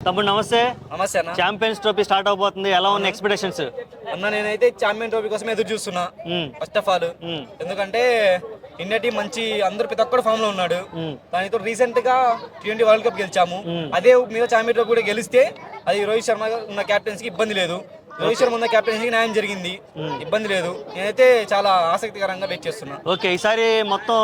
తమ్ముడు నమస్తే. నమస్తే అన్న. ఛాంపియన్స్ ట్రోఫీ స్టార్ట్ అవబోతుంది, ఎలా ఉన్న ఎక్స్పెక్టేషన్స్? అన్న నేనైతే ఛాంపియన్ ట్రోఫీ కోసం ఎదురు చూస్తున్నా. ఫస్ట్ ఆఫ్ ఆల్ ఎందుకంటే ఇండియా టీం మంచి అందరు ప్రతి ఒక్కరు ఫామ్ లో ఉన్నాడు. దానితో రీసెంట్ గా T20 వరల్డ్ కప్ గెలిచాము. అదే మీద ఛాంపియన్ ట్రోఫీ కూడా గెలిస్తే అది రోహిత్ శర్మ ఉన్న క్యాప్టెన్సీ ఇబ్బంది లేదు. రోహిత్ శర్మ ఉన్న క్యాప్టెన్సీకి న్యాయం జరిగింది, ఇబ్బంది లేదు. నేనైతే చాలా ఆసక్తికరంగా వెయిట్ చేస్తున్నా. ఓకే, ఈసారి మొత్తం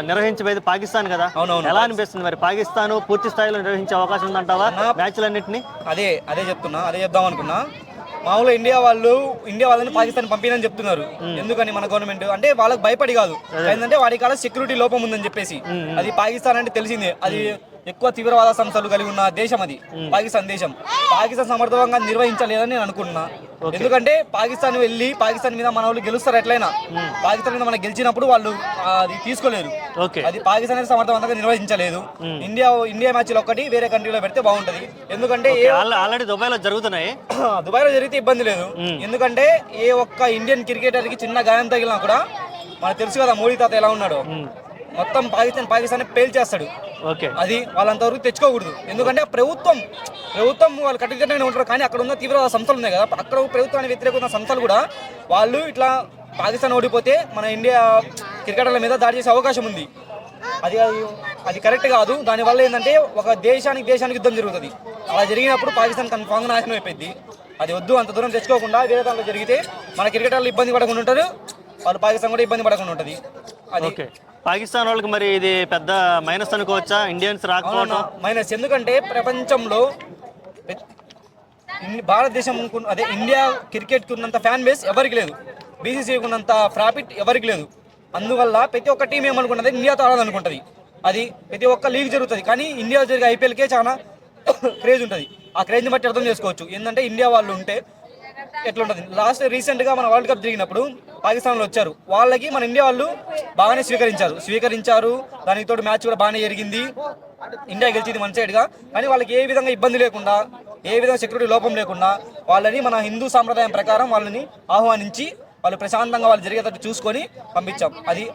నిర్వహించబోయేది పాకిస్తాన్ కదా? అవునవును. ఎలా అనిపిస్తుంది మరి? పాకిస్తాన్ పూర్తి స్థాయిలో నిర్వహించే అవకాశం ఉందంటావా మ్యాచ్లన్నింటినీ? అదే చెప్దాం అనుకున్నా. మామూలుగా ఇండియా వాళ్ళని పాకిస్తాన్ పంపినని చెప్తున్నారు. ఎందుకని మన గవర్నమెంట్ అంటే వాళ్ళకి భయపడి కాదు, ఏంటంటే వాడి కాడ సెక్యూరిటీ లోపం ఉందని చెప్పేసి. అది పాకిస్తాన్ అంటే తెలిసిందే, అది ఎక్కువ తీవ్రవాద సంస్థలు కలిగి ఉన్న దేశం అది పాకిస్తాన్ దేశం. పాకిస్తాన్ సమర్థవంగా నిర్వహించలేదని నేను అనుకుంటున్నా. ఎందుకంటే పాకిస్తాన్ మీద మన వాళ్ళు గెలుస్తారు ఎట్లయినా. పాకిస్తాన్ మీద మనం గెలిచినప్పుడు వాళ్ళు అది తీసుకోలేరు. అది పాకిస్తాన్ అనేది సమర్థవంతంగా నిర్వహించలేదు. ఇండియా మ్యాచ్లు ఒక్కటి వేరే కంట్రీలో పెడితే బాగుంటది. ఎందుకంటే ఆల్రెడీ దుబాయ్లో జరుగుతున్నాయి. దుబాయ్లో జరిగితే ఇబ్బంది లేదు. ఎందుకంటే ఏ ఒక్క ఇండియన్ క్రికెటర్ కి చిన్న గాయం తగిలినా కూడా మనకు తెలుసు కదా మోడీ తాత ఎలా ఉన్నాడో. మొత్తం పాకిస్తాన్ పేల్చేస్తాడు. అది వాళ్ళంతవరకు తెచ్చుకోకూడదు. ఎందుకంటే ప్రభుత్వం వాళ్ళు కట్టుదిట్టంగానే ఉంటారు. కానీ అక్కడ ఉన్న తీవ్రవాద సంస్థలు ఉన్నాయి కదా, అక్కడ ప్రభుత్వానికి వ్యతిరేక సంస్థలు కూడా వాళ్ళు ఇట్లా పాకిస్తాన్ ఓడిపోతే మన ఇండియా క్రికెటర్ల మీద దాడి చేసే అవకాశం ఉంది. అది కరెక్ట్ కాదు. దానివల్ల ఏంటంటే ఒక దేశానికి యుద్ధం జరుగుతుంది. అలా జరిగినప్పుడు పాకిస్తాన్ కన్ఫామ్గా నాశనం అయిపోయింది. అది వద్దు. అంత దూరం తెచ్చుకోకుండా వేరే దాంట్లో జరిగితే మన క్రికెటర్లు ఇబ్బంది పడకుండా ఉంటారు, వాళ్ళు పాకిస్తాన్ కూడా ఇబ్బంది పడకుండా ఉంటుంది. అది పాకిస్తాన్ వాళ్ళకి మరి ఇది పెద్ద మైనస్ అనుకోవచ్చా? ఇండియన్స్ రాకపోవడం మైనస్. ఎందుకంటే ప్రపంచంలో భారతదేశం అదే ఇండియా క్రికెట్కి ఉన్నంత ఫ్యాన్ బేస్ ఎవరికి లేదు, బీసీసీకి ఉన్నంత ప్రాఫిట్ ఎవరికి లేదు. అందువల్ల ప్రతి ఒక్క టీం ఏమనుకుంటుంది, ఇండియాతో ఆడాలనుకుంటుంది. అది ప్రతి ఒక్క లీగ్ జరుగుతుంది. కానీ ఇండియా జరిగే ఐపీఎల్కే చాలా క్రేజ్ ఉంటుంది. ఆ క్రేజ్ని బట్టి అర్థం చేసుకోవచ్చు ఏంటంటే ఇండియా వాళ్ళు ఉంటే ఎట్లుంటుంది. రీసెంట్గా మన వరల్డ్ కప్ జరిగినప్పుడు పాకిస్తాన్లో వచ్చారు. వాళ్ళకి మన ఇండియా వాళ్ళు బాగానే స్వీకరించారు. దానికి తోడు మ్యాచ్ కూడా బాగానే జరిగింది. ఇండియా గెలిచింది వన్ సైడ్గా. కానీ వాళ్ళకి ఏ విధంగా ఇబ్బంది లేకుండా, ఏ విధంగా సెక్యూరిటీ లోపం లేకుండా వాళ్ళని మన హిందూ సాంప్రదాయం ప్రకారం వాళ్ళని ఆహ్వానించి వాళ్ళు ప్రశాంతంగా వాళ్ళు జరిగేటట్టు చూసుకొని పంపించాం. అది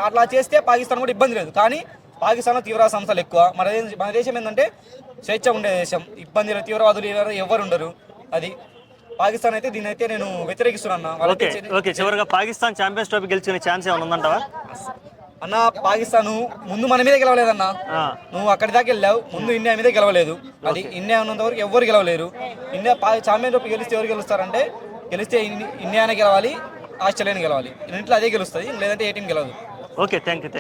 అట్లా చేస్తే పాకిస్తాన్ కూడా ఇబ్బంది లేదు. కానీ పాకిస్తాన్లో తీవ్రవాద సంస్థలు ఎక్కువ. మన దేశం ఏంటంటే స్వేచ్ఛ ఉండే దేశం, ఇబ్బంది తీవ్రవాదులు ఎవరు ఉండరు. అది పాకిస్తాన్ అయితే దీని అయితే నేను వ్యతిరేకిస్తున్నా. చివరిగా పాకిస్తాన్ ఛాంపియన్స్ ట్రోఫీ గెలిచిన ఛాన్స్ ఏమైనా ఉందంటావా? అన్న పాకిస్తాన్ ముందు మన మీద గెలవలేదన్నా. నువ్వు అక్కడి దాకా వెళ్ళావు, ముందు ఇండియా మీద గెలవలేదు. అది ఇండియా ఉన్నంత వరకు ఎవరు గెలవలేరు. ఇండియా ఛాంపియన్ ట్రోఫీ గెలిస్తే ఎవరు గెలుస్తారంటే గెలిస్తే ఇండియానే గెలవాలి, ఆస్ట్రేలియానే గెలవాలి. ఇంట్లో అదే గెలుస్తుంది, లేదంటే ఏ టీం గెలవదు. Okay, thank you.